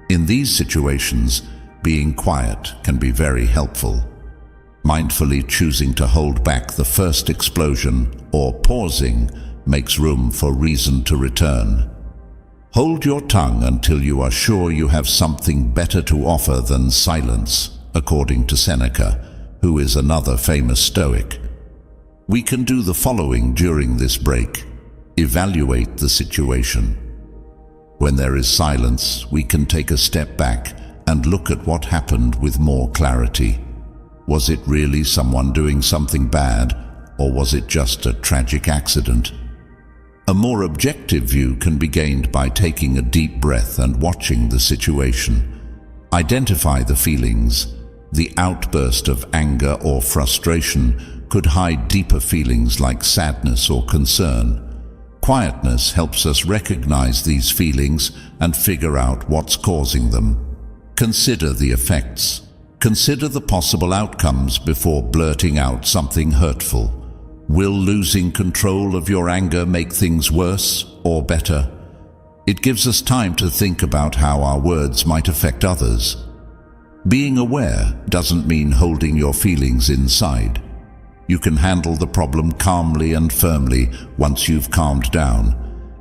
In these situations, being quiet can be very helpful. Mindfully choosing to hold back the first explosion or pausing makes room for reason to return. Hold your tongue until you are sure you have something better to offer than silence, according to Seneca, who is another famous Stoic. We can do the following during this break. Evaluate the situation. When there is silence, we can take a step back and look at what happened with more clarity. Was it really someone doing something bad, or was it just a tragic accident? A more objective view can be gained by taking a deep breath and watching the situation. Identify the feelings. The outburst of anger or frustration could hide deeper feelings like sadness or concern. Quietness helps us recognize these feelings and figure out what's causing them. Consider the effects. Consider the possible outcomes before blurting out something hurtful. Will losing control of your anger make things worse or better? It gives us time to think about how our words might affect others. Being aware doesn't mean holding your feelings inside. You can handle the problem calmly and firmly once you've calmed down.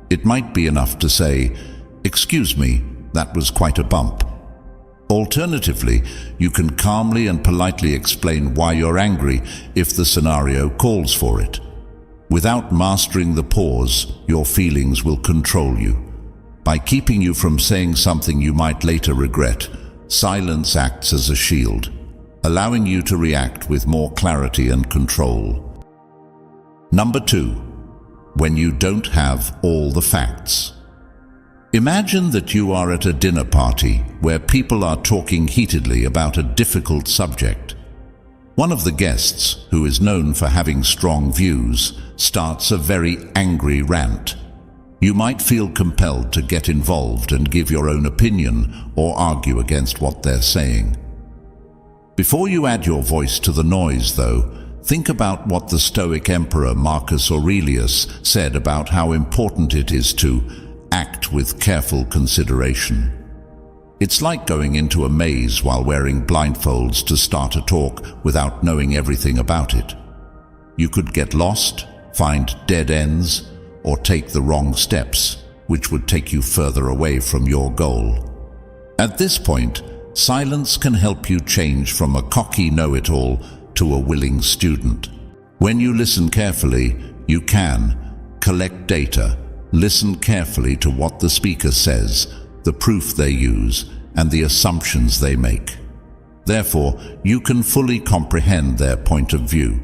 It might be enough to say, "Excuse me, that was quite a bump." Alternatively, you can calmly and politely explain why you're angry if the scenario calls for it. Without mastering the pause, your feelings will control you. By keeping you from saying something you might later regret, silence acts as a shield, allowing you to react with more clarity and control. Number 2, when you don't have all the facts. Imagine that you are at a dinner party where people are talking heatedly about a difficult subject. One of the guests, who is known for having strong views, starts a very angry rant. You might feel compelled to get involved and give your own opinion or argue against what they're saying. Before you add your voice to the noise, though, think about what the Stoic Emperor Marcus Aurelius said about how important it is to act with careful consideration. It's like going into a maze while wearing blindfolds to start a talk without knowing everything about it. You could get lost, find dead ends, or take the wrong steps, which would take you further away from your goal. At this point, silence can help you change from a cocky know-it-all to a willing student. When you listen carefully, you can collect data. Listen carefully to what the speaker says, the proof they use, and the assumptions they make. Therefore, you can fully comprehend their point of view.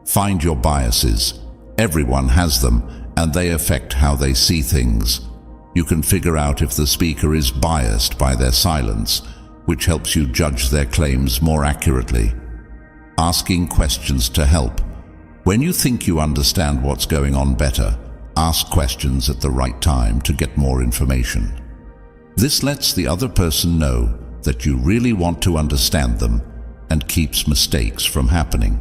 Find your biases. Everyone has them, and they affect how they see things. You can figure out if the speaker is biased by their silence, which helps you judge their claims more accurately. Asking questions to help. When you think you understand what's going on better, ask questions at the right time to get more information. This lets the other person know that you really want to understand them and keeps mistakes from happening.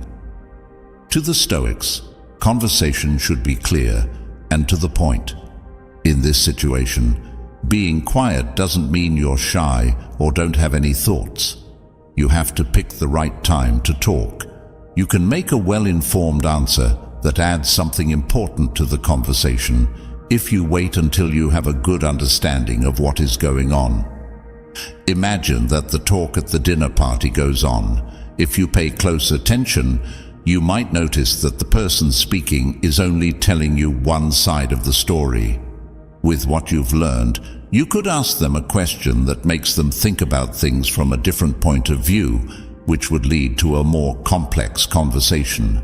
To the Stoics, conversation should be clear and to the point. In this situation, being quiet doesn't mean you're shy or don't have any thoughts. You have to pick the right time to talk. You can make a well-informed answer that adds something important to the conversation if you wait until you have a good understanding of what is going on. Imagine that the talk at the dinner party goes on. If you pay close attention, you might notice that the person speaking is only telling you one side of the story. With what you've learned, you could ask them a question that makes them think about things from a different point of view, which would lead to a more complex conversation.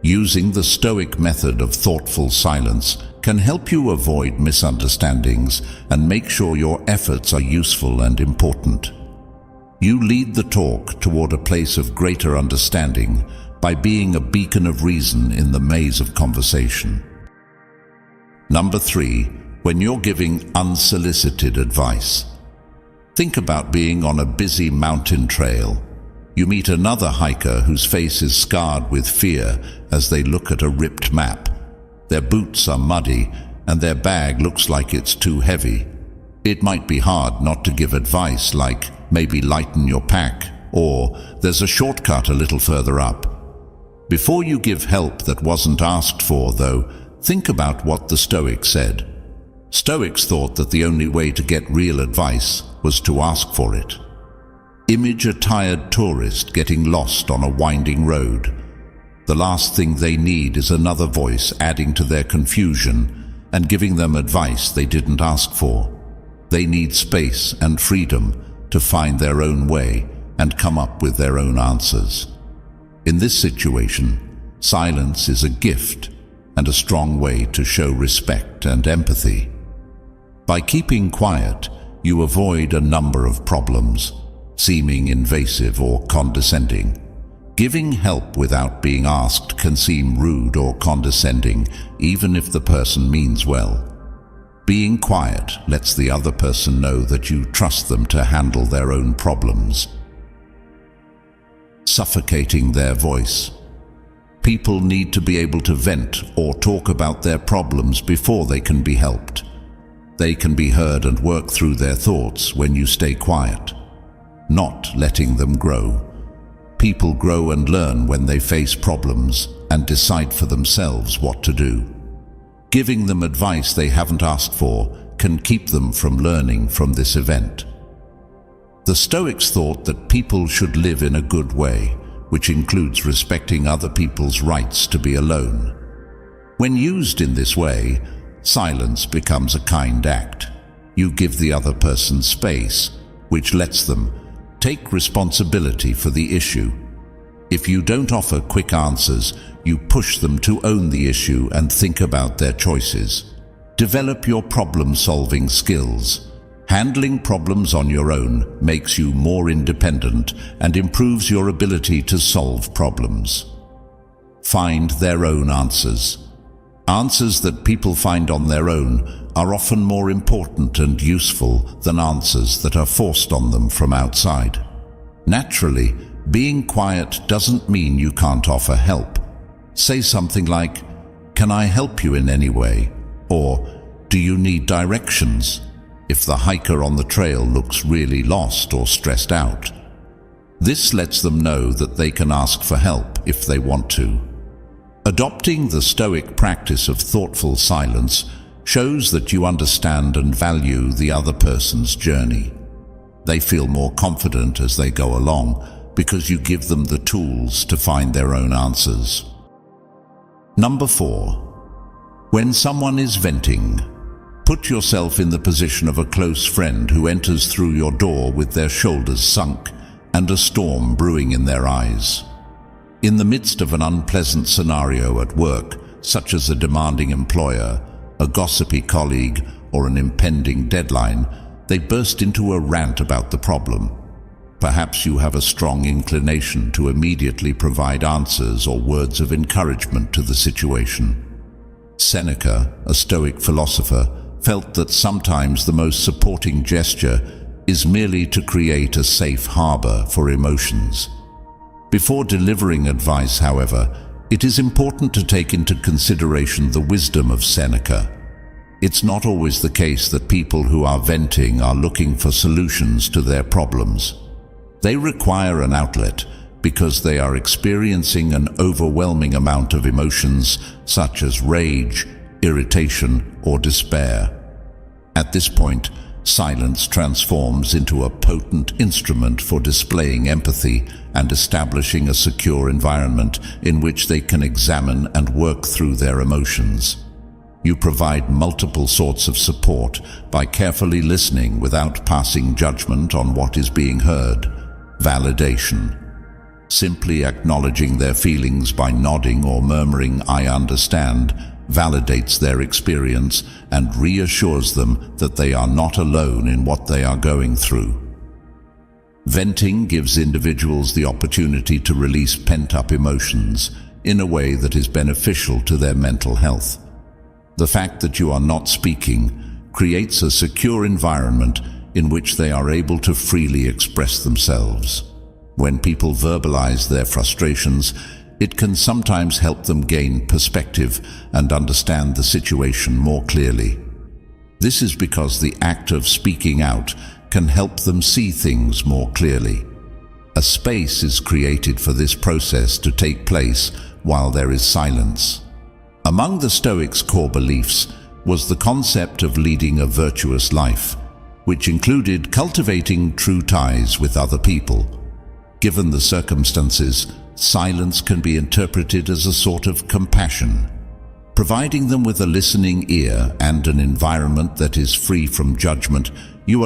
Using the Stoic method of thoughtful silence can help you avoid misunderstandings and make sure your efforts are useful and important. You lead the talk toward a place of greater understanding by being a beacon of reason in the maze of conversation. Number 3, when you're giving unsolicited advice. Think about being on a busy mountain trail. You meet another hiker whose face is scarred with fear as they look at a ripped map. Their boots are muddy and their bag looks like it's too heavy. It might be hard not to give advice like, maybe lighten your pack, or there's a shortcut a little further up. Before you give help that wasn't asked for, though, think about what the Stoics said. Stoics thought that the only way to get real advice was to ask for it. Image a tired tourist getting lost on a winding road. The last thing they need is another voice adding to their confusion and giving them advice they didn't ask for. They need space and freedom to find their own way and come up with their own answers. In this situation, silence is a gift and a strong way to show respect and empathy. By keeping quiet, you avoid a number of problems, seeming invasive or condescending. Giving help without being asked can seem rude or condescending, even if the person means well. Being quiet lets the other person know that you trust them to handle their own problems. Suffocating their voice. People need to be able to vent or talk about their problems before they can be helped. They can be heard and work through their thoughts when you stay quiet, not letting them grow. People grow and learn when they face problems and decide for themselves what to do. Giving them advice they haven't asked for can keep them from learning from this event. The Stoics thought that people should live in a good way, which includes respecting other people's rights to be alone. When used in this way, silence becomes a kind act. You give the other person space, which lets them take responsibility for the issue. If you don't offer quick answers, you push them to own the issue and think about their choices. Develop your problem-solving skills. Handling problems on your own makes you more independent and improves your ability to solve problems. Find their own answers. Answers that people find on their own are often more important and useful than answers that are forced on them from outside. Naturally, being quiet doesn't mean you can't offer help. Say something like, "Can I help you in any way?" Or, "Do you need directions?" if the hiker on the trail looks really lost or stressed out. This lets them know that they can ask for help if they want to. Adopting the Stoic practice of thoughtful silence shows that you understand and value the other person's journey. They feel more confident as they go along because you give them the tools to find their own answers. Number 4. When someone is venting, put yourself in the position of a close friend who enters through your door with their shoulders sunk and a storm brewing in their eyes. In the midst of an unpleasant scenario at work, such as a demanding employer, a gossipy colleague, or an impending deadline, they burst into a rant about the problem. Perhaps you have a strong inclination to immediately provide answers or words of encouragement to the situation. Seneca, a Stoic philosopher, felt that sometimes the most supporting gesture is merely to create a safe harbor for emotions. Before delivering advice, however, it is important to take into consideration the wisdom of Seneca. It's not always the case that people who are venting are looking for solutions to their problems. They require an outlet because they are experiencing an overwhelming amount of emotions such as rage, irritation, or despair. At this point, silence transforms into a potent instrument for displaying empathy and establishing a secure environment in which they can examine and work through their emotions. You provide multiple sorts of support by carefully listening without passing judgment on what is being heard. Validation. Simply acknowledging their feelings by nodding or murmuring, "I understand," validates their experience and reassures them that they are not alone in what they are going through. Venting gives individuals the opportunity to release pent-up emotions in a way that is beneficial to their mental health. The fact that you are not speaking creates a secure environment in which they are able to freely express themselves. When people verbalize their frustrations, it can sometimes help them gain perspective and understand the situation more clearly. This is because the act of speaking out can help them see things more clearly. A space is created for this process to take place while there is silence. Among the Stoics' core beliefs was the concept of leading a virtuous life, which included cultivating true ties with other people. Given the circumstances, silence can be interpreted as a sort of compassion. Providing them with a listening ear and an environment that is free from judgment, you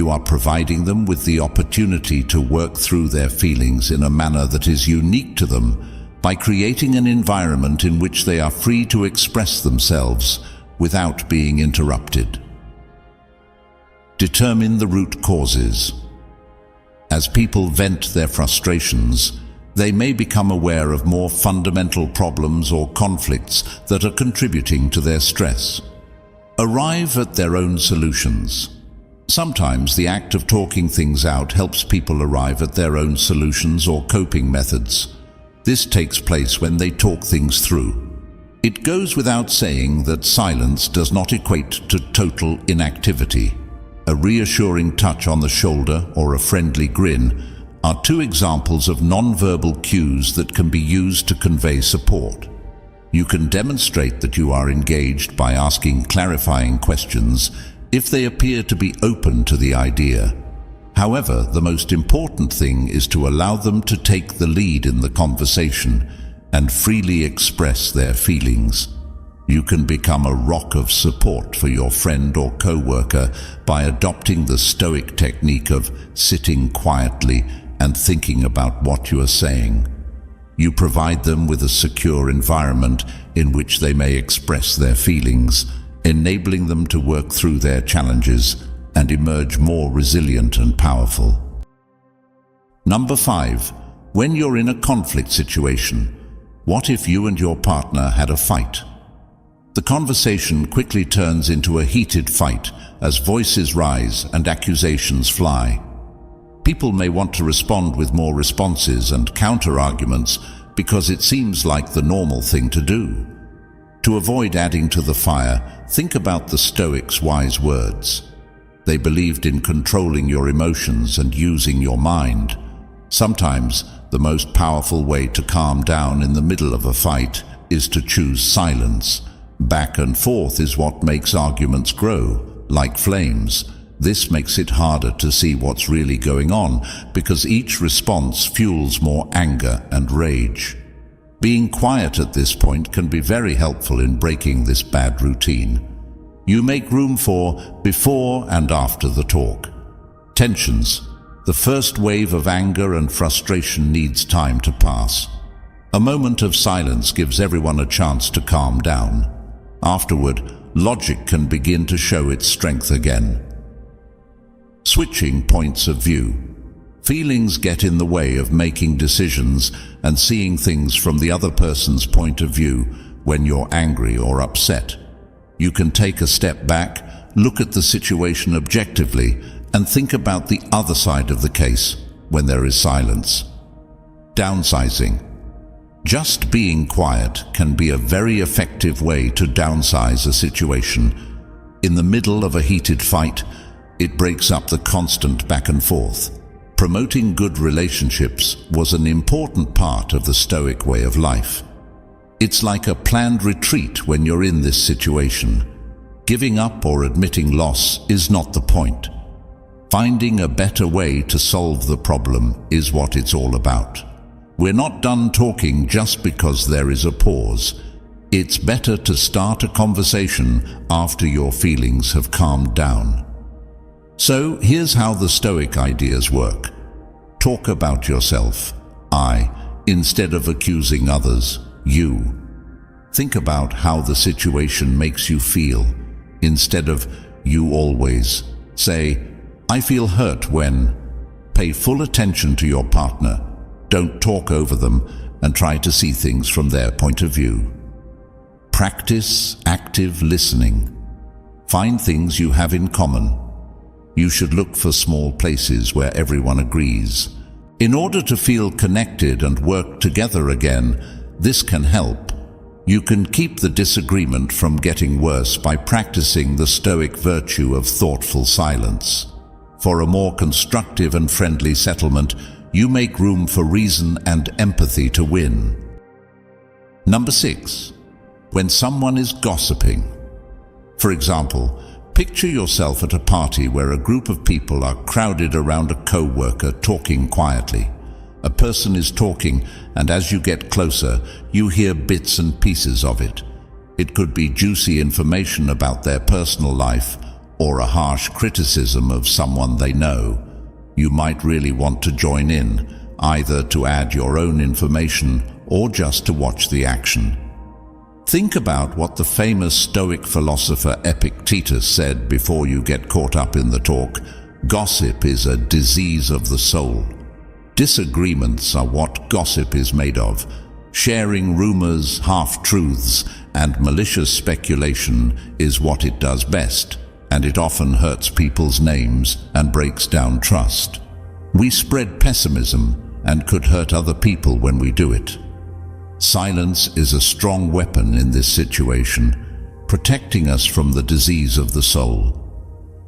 are providing them with the opportunity to work through their feelings in a manner that is unique to them by creating an environment in which they are free to express themselves without being interrupted. Determine the root causes. As people vent their frustrations, they may become aware of more fundamental problems or conflicts that are contributing to their stress. Arrive at their own solutions. Sometimes the act of talking things out helps people arrive at their own solutions or coping methods. This takes place when they talk things through. It goes without saying that silence does not equate to total inactivity. A reassuring touch on the shoulder or a friendly grin are two examples of nonverbal cues that can be used to convey support. You can demonstrate that you are engaged by asking clarifying questions if they appear to be open to the idea. However, the most important thing is to allow them to take the lead in the conversation and freely express their feelings. You can become a rock of support for your friend or co-worker by adopting the Stoic technique of sitting quietly and thinking about what you are saying. You provide them with a secure environment in which they may express their feelings, enabling them to work through their challenges and emerge more resilient and powerful. Number 5. When you're in a conflict situation, what if you and your partner had a fight? The conversation quickly turns into a heated fight as voices rise and accusations fly. People may want to respond with more responses and counter-arguments because it seems like the normal thing to do. To avoid adding to the fire, think about the Stoics' wise words. They believed in controlling your emotions and using your mind. Sometimes, the most powerful way to calm down in the middle of a fight is to choose silence. Back and forth is what makes arguments grow, like flames. This makes it harder to see what's really going on because each response fuels more anger and rage. Being quiet at this point can be very helpful in breaking this bad routine. You make room for before and after the talk. Tensions. The first wave of anger and frustration needs time to pass. A moment of silence gives everyone a chance to calm down. Afterward, logic can begin to show its strength again. Switching points of view. Feelings get in the way of making decisions and seeing things from the other person's point of view when you're angry or upset. You can take a step back, look at the situation objectively, and think about the other side of the case when there is silence. Downsizing. Just being quiet can be a very effective way to downsize a situation. In the middle of a heated fight, it breaks up the constant back and forth. Promoting good relationships was an important part of the Stoic way of life. It's like a planned retreat when you're in this situation. Giving up or admitting loss is not the point. Finding a better way to solve the problem is what it's all about. We're not done talking just because there is a pause. It's better to start a conversation after your feelings have calmed down. So here's how the Stoic ideas work. Talk about yourself, I, instead of accusing others, you. Think about how the situation makes you feel, instead of you always. Say, I feel hurt when. Pay full attention to your partner. Don't talk over them and try to see things from their point of view. Practice active listening. Find things you have in common. You should look for small places where everyone agrees. In order to feel connected and work together again, this can help. You can keep the disagreement from getting worse by practicing the Stoic virtue of thoughtful silence. For a more constructive and friendly settlement, you make room for reason and empathy to win. Number 6. When someone is gossiping. For example, picture yourself at a party where a group of people are crowded around a co-worker talking quietly. A person is talking, and as you get closer, you hear bits and pieces of it. It could be juicy information about their personal life or a harsh criticism of someone they know. You might really want to join in, either to add your own information or just to watch the action. Think about what the famous Stoic philosopher Epictetus said before you get caught up in the talk. Gossip is a disease of the soul. Disagreements are what gossip is made of. Sharing rumors, half-truths, and malicious speculation is what it does best, and it often hurts people's names and breaks down trust. We spread pessimism and could hurt other people when we do it. Silence is a strong weapon in this situation, protecting us from the disease of the soul.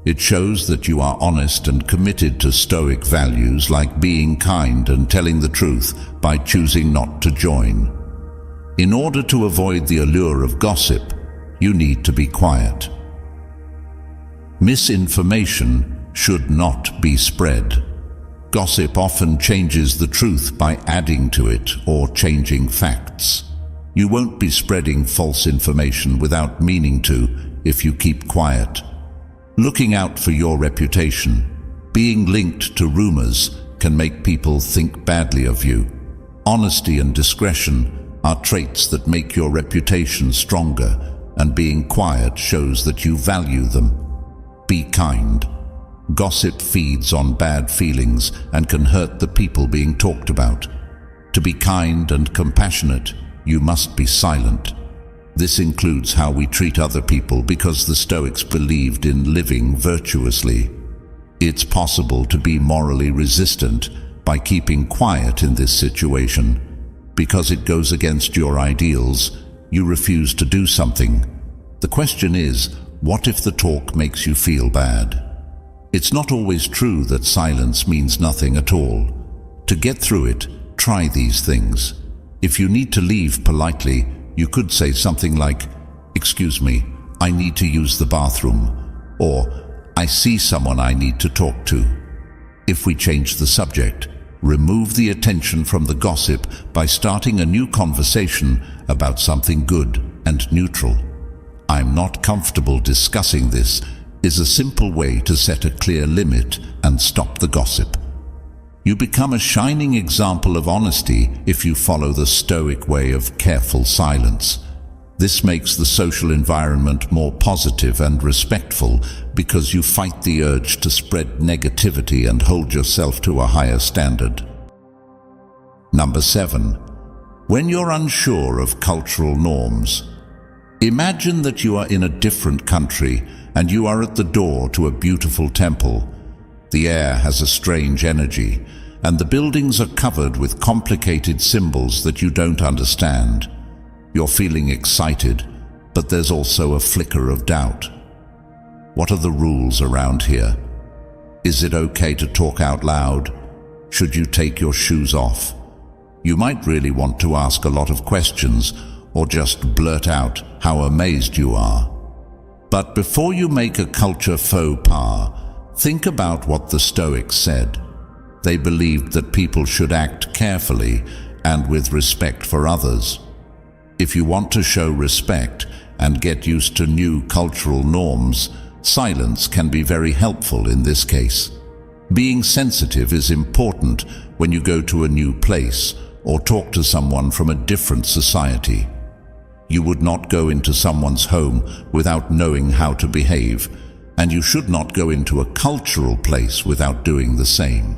It shows that you are honest and committed to Stoic values like being kind and telling the truth by choosing not to join. In order to avoid the allure of gossip, you need to be quiet. Misinformation should not be spread. Gossip often changes the truth by adding to it or changing facts. You won't be spreading false information without meaning to if you keep quiet. Looking out for your reputation, being linked to rumors can make people think badly of you. Honesty and discretion are traits that make your reputation stronger, and being quiet shows that you value them. Be kind. Gossip feeds on bad feelings and can hurt the people being talked about. To be kind and compassionate, you must be silent. This includes how we treat other people because the Stoics believed in living virtuously. It's possible to be morally resistant by keeping quiet in this situation. Because it goes against your ideals, you refuse to do something. The question is, what if the talk makes you feel bad? It's not always true that silence means nothing at all. To get through it, try these things. If you need to leave politely, you could say something like, "Excuse me, I need to use the bathroom," or "I see someone I need to talk to." If we change the subject, remove the attention from the gossip by starting a new conversation about something good and neutral. "I'm not comfortable discussing this" is a simple way to set a clear limit and stop the gossip. You become a shining example of honesty if you follow the Stoic way of careful silence. This makes the social environment more positive and respectful because you fight the urge to spread negativity and hold yourself to a higher standard. Number 7. When you're unsure of cultural norms. Imagine that you are in a different country and you are at the door to a beautiful temple. The air has a strange energy, and the buildings are covered with complicated symbols that you don't understand. You're feeling excited, but there's also a flicker of doubt. What are the rules around here? Is it okay to talk out loud? Should you take your shoes off? You might really want to ask a lot of questions or just blurt out how amazed you are. But before you make a culture faux pas, think about what the Stoics said. They believed that people should act carefully and with respect for others. If you want to show respect and get used to new cultural norms, silence can be very helpful in this case. Being sensitive is important when you go to a new place or talk to someone from a different society. You would not go into someone's home without knowing how to behave, and you should not go into a cultural place without doing the same.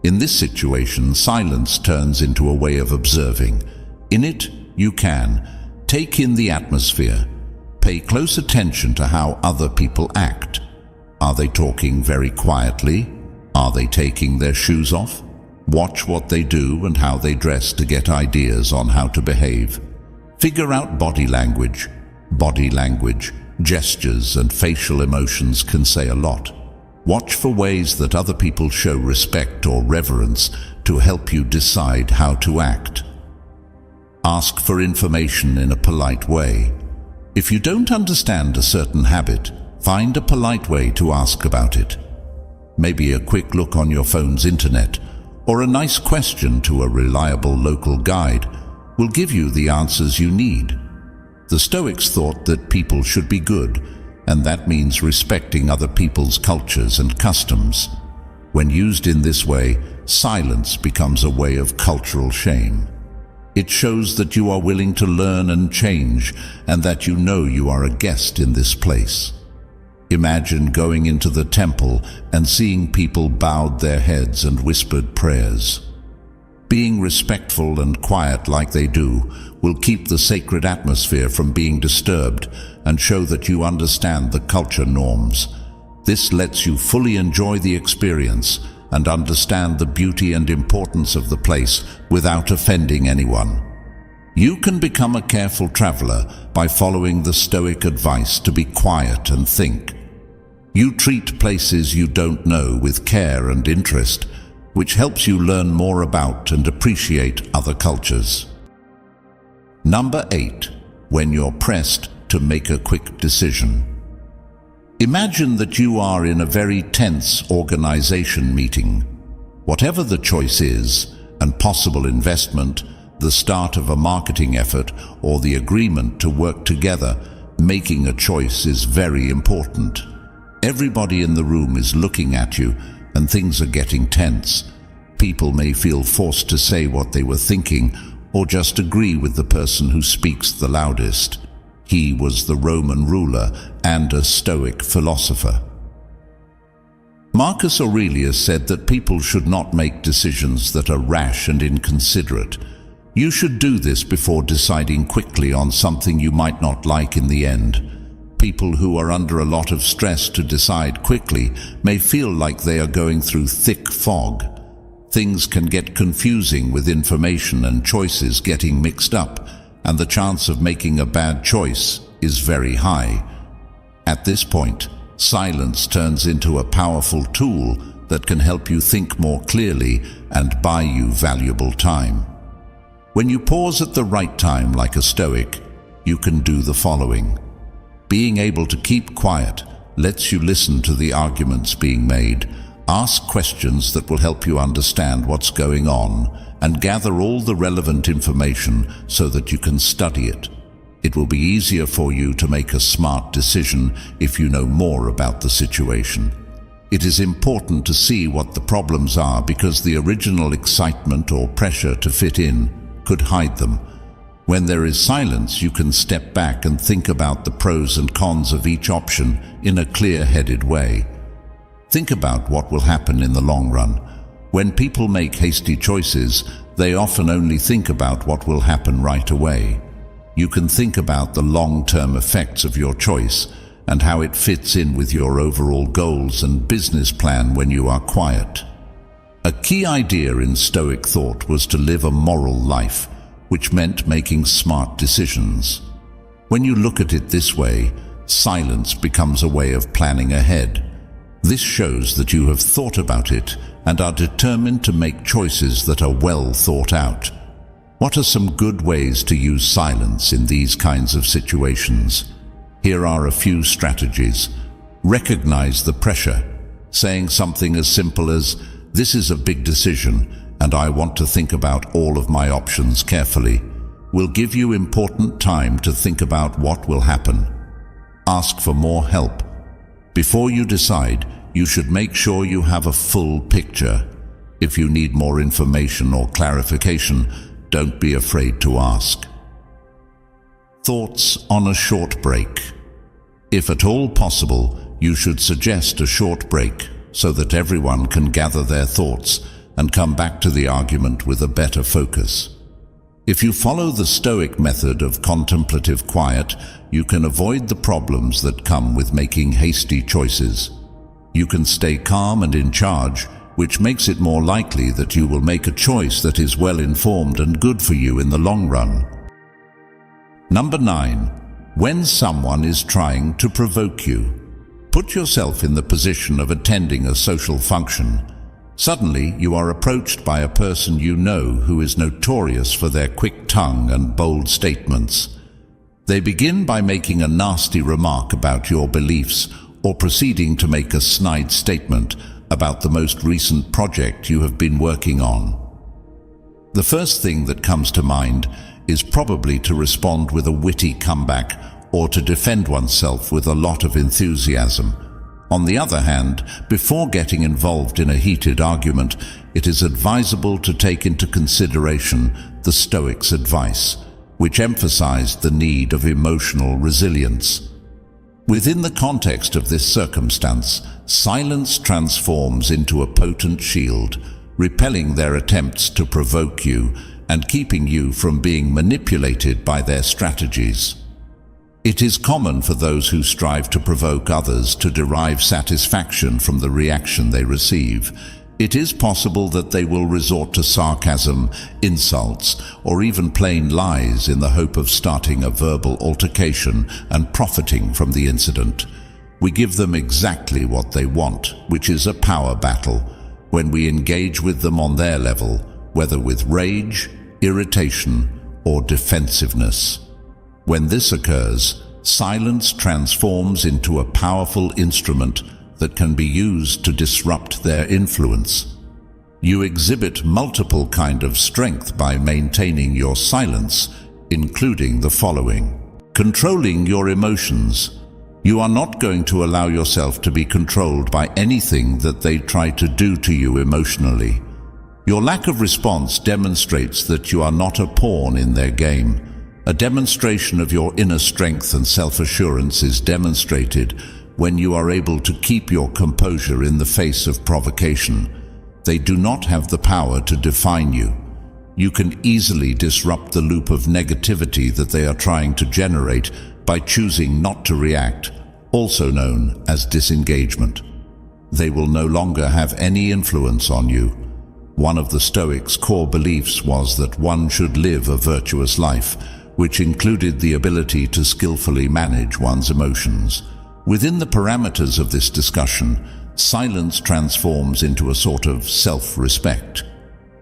In this situation, silence turns into a way of observing. In it, you can take in the atmosphere. Pay close attention to how other people act. Are they talking very quietly? Are they taking their shoes off? Watch what they do and how they dress to get ideas on how to behave. Figure out body language. Body language, gestures, and facial emotions can say a lot. Watch for ways that other people show respect or reverence to help you decide how to act. Ask for information in a polite way. If you don't understand a certain habit, find a polite way to ask about it. Maybe a quick look on your phone's internet, or a nice question to a reliable local guide will give you the answers you need. The Stoics thought that people should be good, and that means respecting other people's cultures and customs. When used in this way, silence becomes a way of cultural shame. It shows that you are willing to learn and change, and that you know you are a guest in this place. Imagine going into the temple and seeing people bowed their heads and whispered prayers. Being respectful and quiet like they do will keep the sacred atmosphere from being disturbed and show that you understand the culture norms. This lets you fully enjoy the experience and understand the beauty and importance of the place without offending anyone. You can become a careful traveler by following the Stoic advice to be quiet and think. You treat places you don't know with care and interest, which helps you learn more about and appreciate other cultures. Number 8. When you're pressed to make a quick decision. Imagine that you are in a very tense organization meeting. Whatever the choice is, and possible investment, the start of a marketing effort, or the agreement to work together, making a choice is very important. Everybody in the room is looking at you, and things are getting tense. People may feel forced to say what they were thinking, or just agree with the person who speaks the loudest. He was the Roman ruler and a Stoic philosopher. Marcus Aurelius said that people should not make decisions that are rash and inconsiderate. You should do this before deciding quickly on something you might not like in the end. People who are under a lot of stress to decide quickly may feel like they are going through thick fog. Things can get confusing with information and choices getting mixed up, and the chance of making a bad choice is very high. At this point, silence turns into a powerful tool that can help you think more clearly and buy you valuable time. When you pause at the right time like a Stoic, you can do the following. Being able to keep quiet lets you listen to the arguments being made, ask questions that will help you understand what's going on, and gather all the relevant information so that you can study it. It will be easier for you to make a smart decision if you know more about the situation. It is important to see what the problems are because the original excitement or pressure to fit in could hide them. When there is silence, you can step back and think about the pros and cons of each option in a clear-headed way. Think about what will happen in the long run. When people make hasty choices, they often only think about what will happen right away. You can think about the long-term effects of your choice and how it fits in with your overall goals and business plan when you are quiet. A key idea in Stoic thought was to live a moral life, which meant making smart decisions. When you look at it this way, silence becomes a way of planning ahead. This shows that you have thought about it and are determined to make choices that are well thought out. What are some good ways to use silence in these kinds of situations? Here are a few strategies. Recognize the pressure. Saying something as simple as, "This is a big decision, and I want to think about all of my options carefully," will give you important time to think about what will happen. Ask for more help. Before you decide, you should make sure you have a full picture. If you need more information or clarification, don't be afraid to ask. Thoughts on a short break. If at all possible, you should suggest a short break so that everyone can gather their thoughts and come back to the argument with a better focus. If you follow the Stoic method of contemplative quiet, you can avoid the problems that come with making hasty choices. You can stay calm and in charge, which makes it more likely that you will make a choice that is well informed and good for you in the long run. Number 9. When someone is trying to provoke you. Put yourself in the position of attending a social function. Suddenly, you are approached by a person you know who is notorious for their quick tongue and bold statements. They begin by making a nasty remark about your beliefs or proceeding to make a snide statement about the most recent project you have been working on. The first thing that comes to mind is probably to respond with a witty comeback or to defend oneself with a lot of enthusiasm. On the other hand, before getting involved in a heated argument, it is advisable to take into consideration the Stoics' advice, which emphasized the need of emotional resilience. Within the context of this circumstance, silence transforms into a potent shield, repelling their attempts to provoke you and keeping you from being manipulated by their strategies. It is common for those who strive to provoke others to derive satisfaction from the reaction they receive. It is possible that they will resort to sarcasm, insults, or even plain lies in the hope of starting a verbal altercation and profiting from the incident. We give them exactly what they want, which is a power battle, when we engage with them on their level, whether with rage, irritation, or defensiveness. When this occurs, silence transforms into a powerful instrument that can be used to disrupt their influence. You exhibit multiple kinds of strength by maintaining your silence, including the following. Controlling your emotions. You are not going to allow yourself to be controlled by anything that they try to do to you emotionally. Your lack of response demonstrates that you are not a pawn in their game. A demonstration of your inner strength and self-assurance is demonstrated when you are able to keep your composure in the face of provocation. They do not have the power to define you. You can easily disrupt the loop of negativity that they are trying to generate by choosing not to react, also known as disengagement. They will no longer have any influence on you. One of the Stoics' core beliefs was that one should live a virtuous life, which included the ability to skillfully manage one's emotions. Within the parameters of this discussion, silence transforms into a sort of self-respect.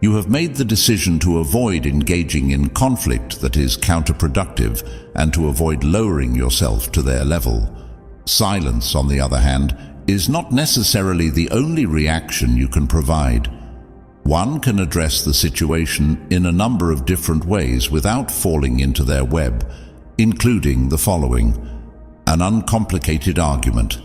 You have made the decision to avoid engaging in conflict that is counterproductive and to avoid lowering yourself to their level. Silence, on the other hand, is not necessarily the only reaction you can provide. One can address the situation in a number of different ways without falling into their web, including the following. An uncomplicated argument.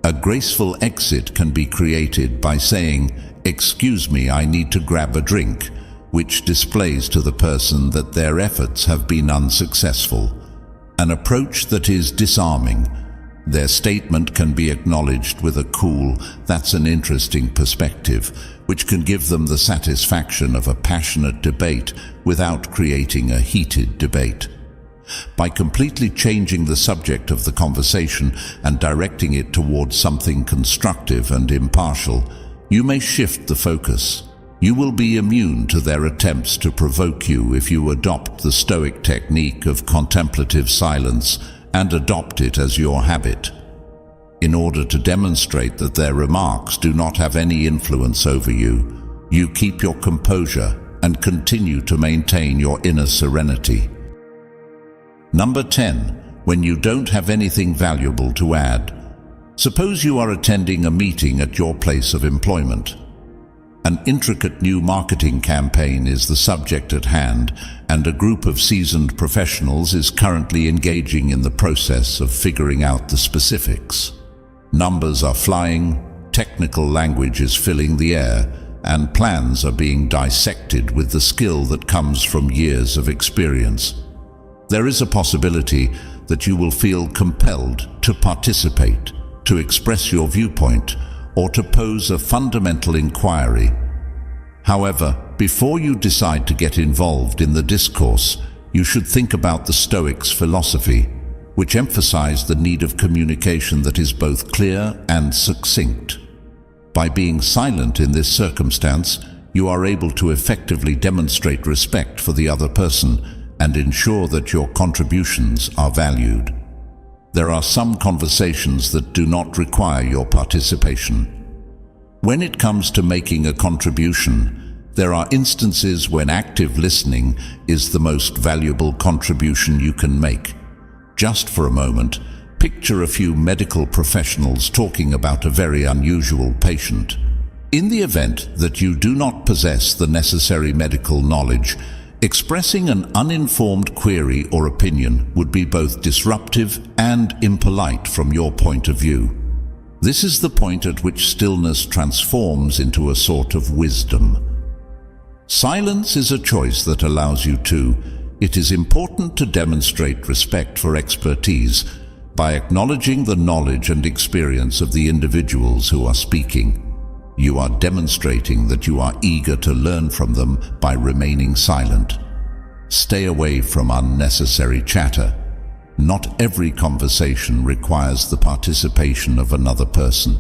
A graceful exit can be created by saying, "Excuse me, I need to grab a drink," which displays to the person that their efforts have been unsuccessful. An approach that is disarming. Their statement can be acknowledged with a cool, "That's an interesting perspective," which can give them the satisfaction of a passionate debate without creating a heated debate. By completely changing the subject of the conversation and directing it towards something constructive and impartial, you may shift the focus. You will be immune to their attempts to provoke you if you adopt the Stoic technique of contemplative silence and adopt it as your habit. In order to demonstrate that their remarks do not have any influence over you, you keep your composure and continue to maintain your inner serenity. Number 10. When you don't have anything valuable to add. Suppose you are attending a meeting at your place of employment. An intricate new marketing campaign is the subject at hand, and a group of seasoned professionals is currently engaging in the process of figuring out the specifics. Numbers are flying, technical language is filling the air, and plans are being dissected with the skill that comes from years of experience. There is a possibility that you will feel compelled to participate, to express your viewpoint, or to pose a fundamental inquiry. However, before you decide to get involved in the discourse, you should think about the Stoics' philosophy, which emphasized the need of communication that is both clear and succinct. By being silent in this circumstance, you are able to effectively demonstrate respect for the other person and ensure that your contributions are valued. There are some conversations that do not require your participation. When it comes to making a contribution, there are instances when active listening is the most valuable contribution you can make. Just for a moment, picture a few medical professionals talking about a very unusual patient. In the event that you do not possess the necessary medical knowledge, expressing an uninformed query or opinion would be both disruptive and impolite from your point of view. This is the point at which stillness transforms into a sort of wisdom. Silence is a choice that allows you to. It is important to demonstrate respect for expertise by acknowledging the knowledge and experience of the individuals who are speaking. You are demonstrating that you are eager to learn from them by remaining silent. Stay away from unnecessary chatter. Not every conversation requires the participation of another person.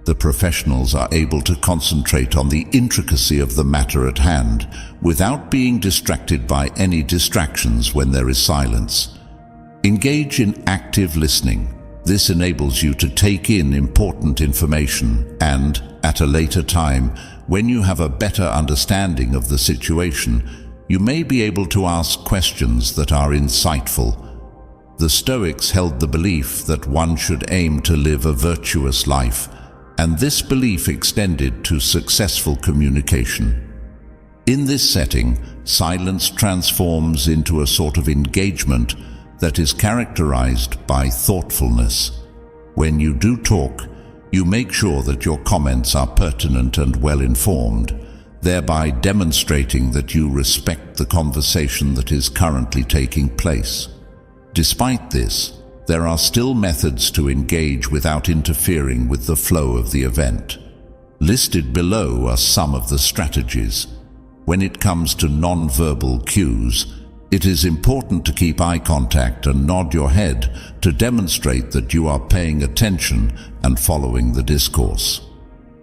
The professionals are able to concentrate on the intricacy of the matter at hand without being distracted by any distractions when there is silence. Engage in active listening. This enables you to take in important information and, at a later time, when you have a better understanding of the situation, you may be able to ask questions that are insightful. The Stoics held the belief that one should aim to live a virtuous life, and this belief extended to successful communication. In this setting, silence transforms into a sort of engagement that is characterized by thoughtfulness. When you do talk, you make sure that your comments are pertinent and well-informed, thereby demonstrating that you respect the conversation that is currently taking place. Despite this, there are still methods to engage without interfering with the flow of the event. Listed below are some of the strategies. When it comes to non-verbal cues, it is important to keep eye contact and nod your head to demonstrate that you are paying attention and following the discourse.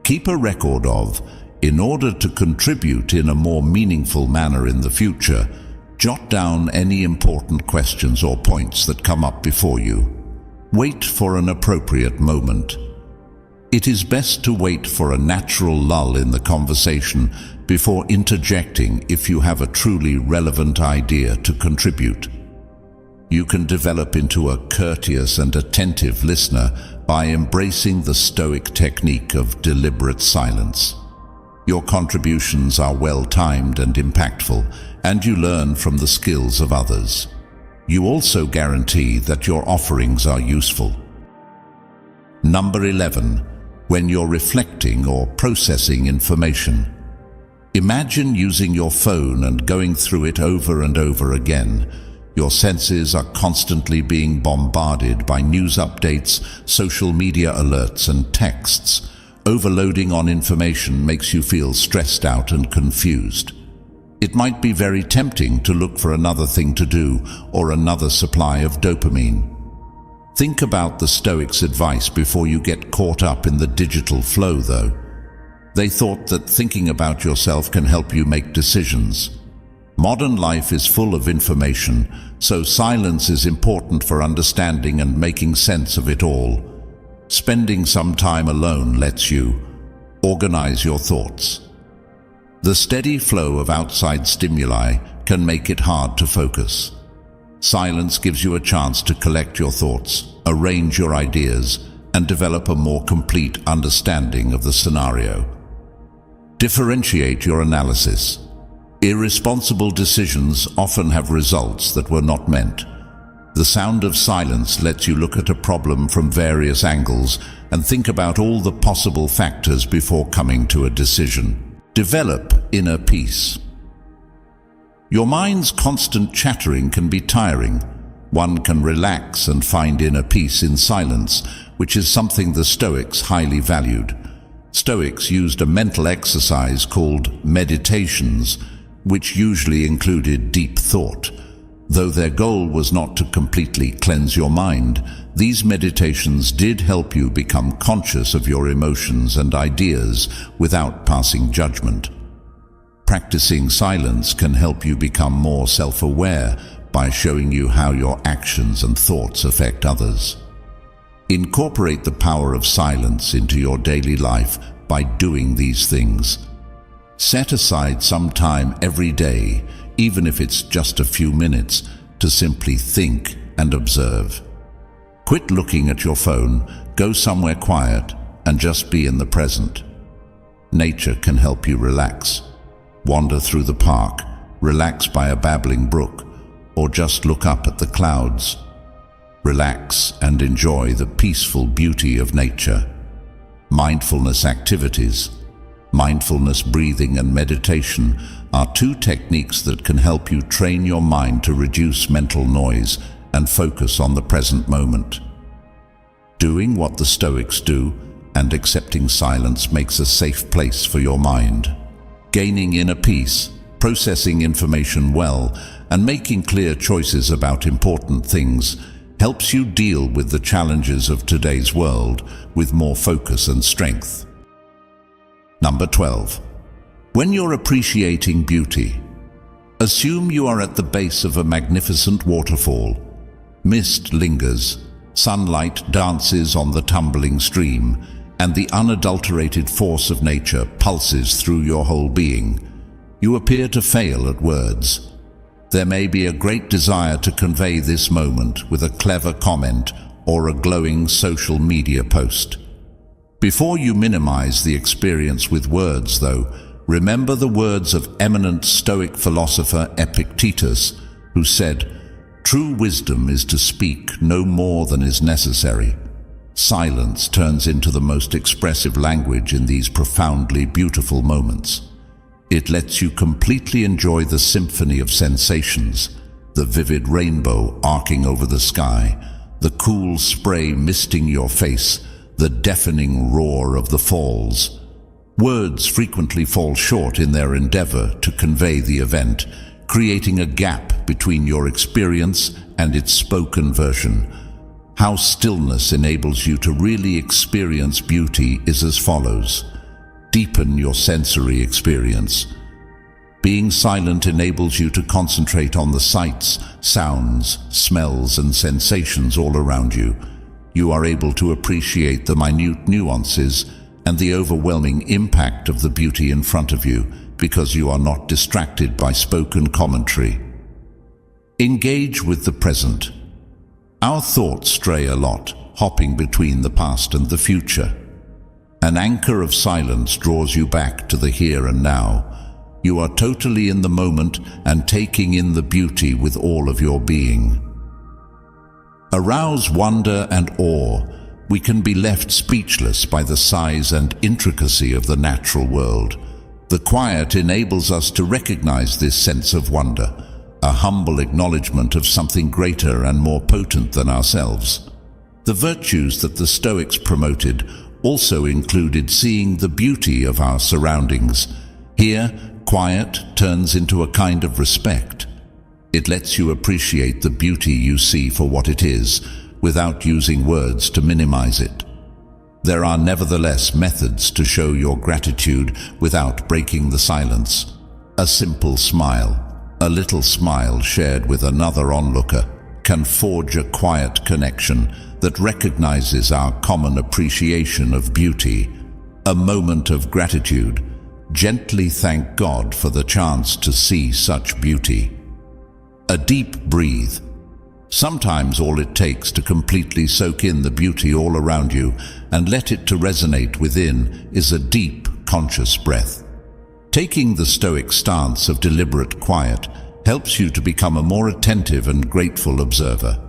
Keep a record of, in order to contribute in a more meaningful manner in the future, jot down any important questions or points that come up before you. Wait for an appropriate moment. It is best to wait for a natural lull in the conversation before interjecting if you have a truly relevant idea to contribute. You can develop into a courteous and attentive listener by embracing the Stoic technique of deliberate silence. Your contributions are well-timed and impactful, and you learn from the skills of others. You also guarantee that your offerings are useful. Number 11. When you're reflecting or processing information. Imagine using your phone and going through it over and over again. Your senses are constantly being bombarded by news updates, social media alerts, and texts. Overloading on information makes you feel stressed out and confused. It might be very tempting to look for another thing to do or another supply of dopamine. Think about the Stoics' advice before you get caught up in the digital flow, though. They thought that thinking about yourself can help you make decisions. Modern life is full of information, so silence is important for understanding and making sense of it all. Spending some time alone lets you organize your thoughts. The steady flow of outside stimuli can make it hard to focus. Silence gives you a chance to collect your thoughts, arrange your ideas, and develop a more complete understanding of the scenario. Differentiate your analysis. Irresponsible decisions often have results that were not meant. The sound of silence lets you look at a problem from various angles and think about all the possible factors before coming to a decision. Develop inner peace. Your mind's constant chattering can be tiring. One can relax and find inner peace in silence, which is something the Stoics highly valued. Stoics used a mental exercise called meditations, which usually included deep thought. Though their goal was not to completely cleanse your mind, these meditations did help you become conscious of your emotions and ideas without passing judgment. Practicing silence can help you become more self-aware by showing you how your actions and thoughts affect others. Incorporate the power of silence into your daily life by doing these things. Set aside some time every day, even if it's just a few minutes, to simply think and observe. Quit looking at your phone, go somewhere quiet, and just be in the present. Nature can help you relax. Wander through the park, relax by a babbling brook, or just look up at the clouds. Relax and enjoy the peaceful beauty of nature. Mindfulness activities, mindfulness breathing and meditation are two techniques that can help you train your mind to reduce mental noise and focus on the present moment. Doing what the Stoics do and accepting silence makes a safe place for your mind. Gaining inner peace, processing information well, and making clear choices about important things helps you deal with the challenges of today's world with more focus and strength. Number 12. When you're appreciating beauty, assume you are at the base of a magnificent waterfall. Mist lingers, sunlight dances on the tumbling stream, and the unadulterated force of nature pulses through your whole being. You appear to fail at words. There may be a great desire to convey this moment with a clever comment or a glowing social media post. Before you minimize the experience with words, though, remember the words of eminent Stoic philosopher Epictetus, who said, "True wisdom is to speak no more than is necessary." Silence turns into the most expressive language in these profoundly beautiful moments. It lets you completely enjoy the symphony of sensations, the vivid rainbow arcing over the sky, the cool spray misting your face, the deafening roar of the falls. Words frequently fall short in their endeavor to convey the event, creating a gap between your experience and its spoken version. How stillness enables you to really experience beauty is as follows. Deepen your sensory experience. Being silent enables you to concentrate on the sights, sounds, smells, and sensations all around you. You are able to appreciate the minute nuances and the overwhelming impact of the beauty in front of you because you are not distracted by spoken commentary. Engage with the present. Our thoughts stray a lot, hopping between the past and the future. An anchor of silence draws you back to the here and now. You are totally in the moment and taking in the beauty with all of your being. Arouse wonder and awe. We can be left speechless by the size and intricacy of the natural world. The quiet enables us to recognize this sense of wonder, a humble acknowledgement of something greater and more potent than ourselves. The virtues that the Stoics promoted also included seeing the beauty of our surroundings. Here, quiet turns into a kind of respect. It lets you appreciate the beauty you see for what it is, without using words to minimize it. There are nevertheless methods to show your gratitude without breaking the silence. A simple smile, a little smile shared with another onlooker, can forge a quiet connection that recognizes our common appreciation of beauty. A moment of gratitude. Gently thank God for the chance to see such beauty. A deep breathe. Sometimes all it takes to completely soak in the beauty all around you and let it to resonate within is a deep, conscious breath. Taking the Stoic stance of deliberate quiet helps you to become a more attentive and grateful observer.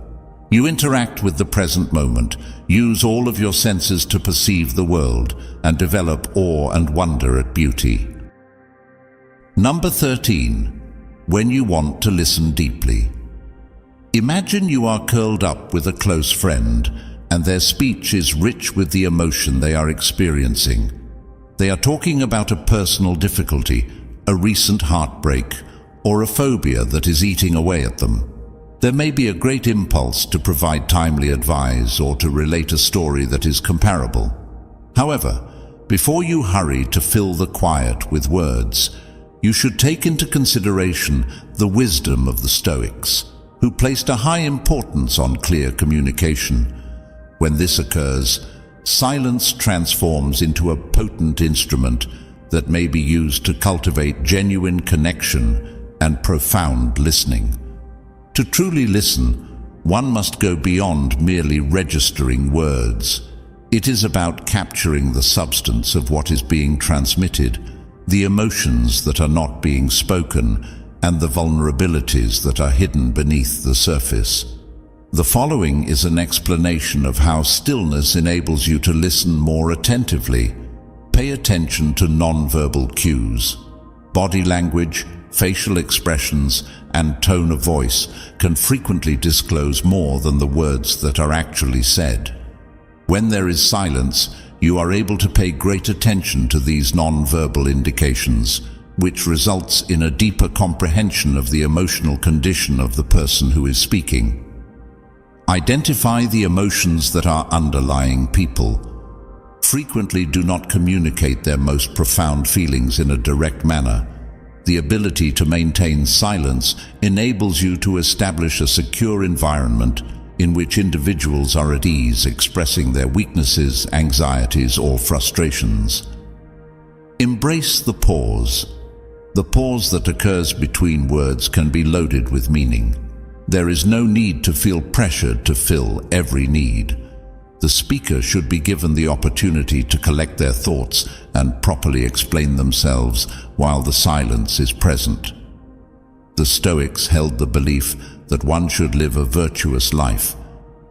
You interact with the present moment, use all of your senses to perceive the world, and develop awe and wonder at beauty. Number 13. When you want to listen deeply. Imagine you are curled up with a close friend, and their speech is rich with the emotion they are experiencing. They are talking about a personal difficulty, a recent heartbreak, or a phobia that is eating away at them. There may be a great impulse to provide timely advice or to relate a story that is comparable. However, before you hurry to fill the quiet with words, you should take into consideration the wisdom of the Stoics, who placed a high importance on clear communication. When this occurs, silence transforms into a potent instrument that may be used to cultivate genuine connection and profound listening. To truly listen, one must go beyond merely registering words. It is about capturing the substance of what is being transmitted, the emotions that are not being spoken, and the vulnerabilities that are hidden beneath the surface. The following is an explanation of how stillness enables you to listen more attentively. Pay attention to non-verbal cues. Body language, facial expressions, and tone of voice can frequently disclose more than the words that are actually said. When there is silence, you are able to pay great attention to these non-verbal indications, which results in a deeper comprehension of the emotional condition of the person who is speaking. Identify the emotions that are underlying people. Frequently do not communicate their most profound feelings in a direct manner. The ability to maintain silence enables you to establish a secure environment in which individuals are at ease expressing their weaknesses, anxieties, or frustrations. Embrace the pause. The pause that occurs between words can be loaded with meaning. There is no need to feel pressured to fill every need. The speaker should be given the opportunity to collect their thoughts and properly explain themselves while the silence is present. The Stoics held the belief that one should live a virtuous life,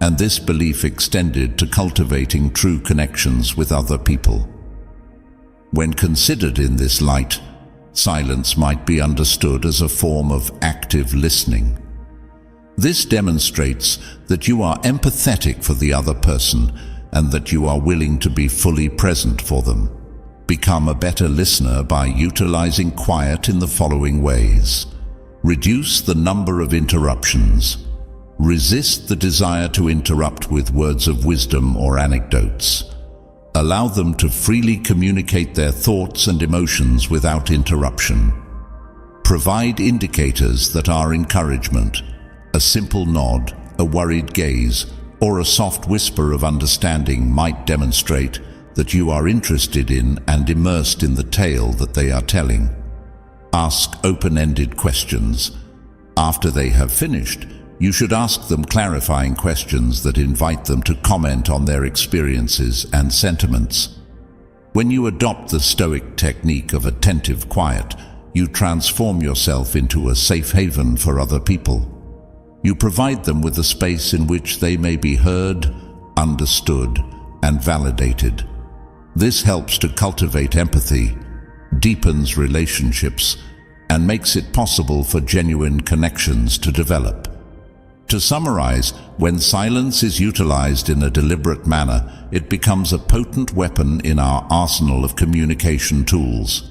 and this belief extended to cultivating true connections with other people. When considered in this light, silence might be understood as a form of active listening. This demonstrates that you are empathetic for the other person and that you are willing to be fully present for them. Become a better listener by utilizing quiet in the following ways. Reduce the number of interruptions. Resist the desire to interrupt with words of wisdom or anecdotes. Allow them to freely communicate their thoughts and emotions without interruption. Provide indicators that are encouragement. A simple nod, a worried gaze, or a soft whisper of understanding might demonstrate that you are interested in and immersed in the tale that they are telling. Ask open-ended questions. After they have finished, you should ask them clarifying questions that invite them to comment on their experiences and sentiments. When you adopt the Stoic technique of attentive quiet, you transform yourself into a safe haven for other people. You provide them with a space in which they may be heard, understood, and validated. This helps to cultivate empathy, deepens relationships, and makes it possible for genuine connections to develop. To summarize, when silence is utilized in a deliberate manner, it becomes a potent weapon in our arsenal of communication tools.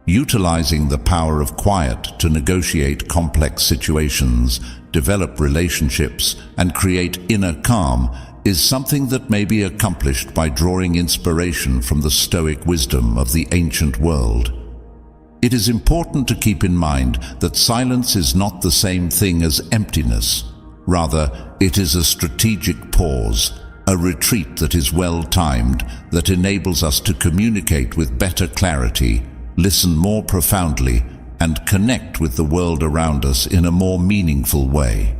Utilizing the power of quiet to negotiate complex situations, develop relationships, and create inner calm is something that may be accomplished by drawing inspiration from the Stoic wisdom of the ancient world. It is important to keep in mind that silence is not the same thing as emptiness. Rather, it is a strategic pause, a retreat that is well-timed, that enables us to communicate with better clarity, listen more profoundly, and connect with the world around us in a more meaningful way.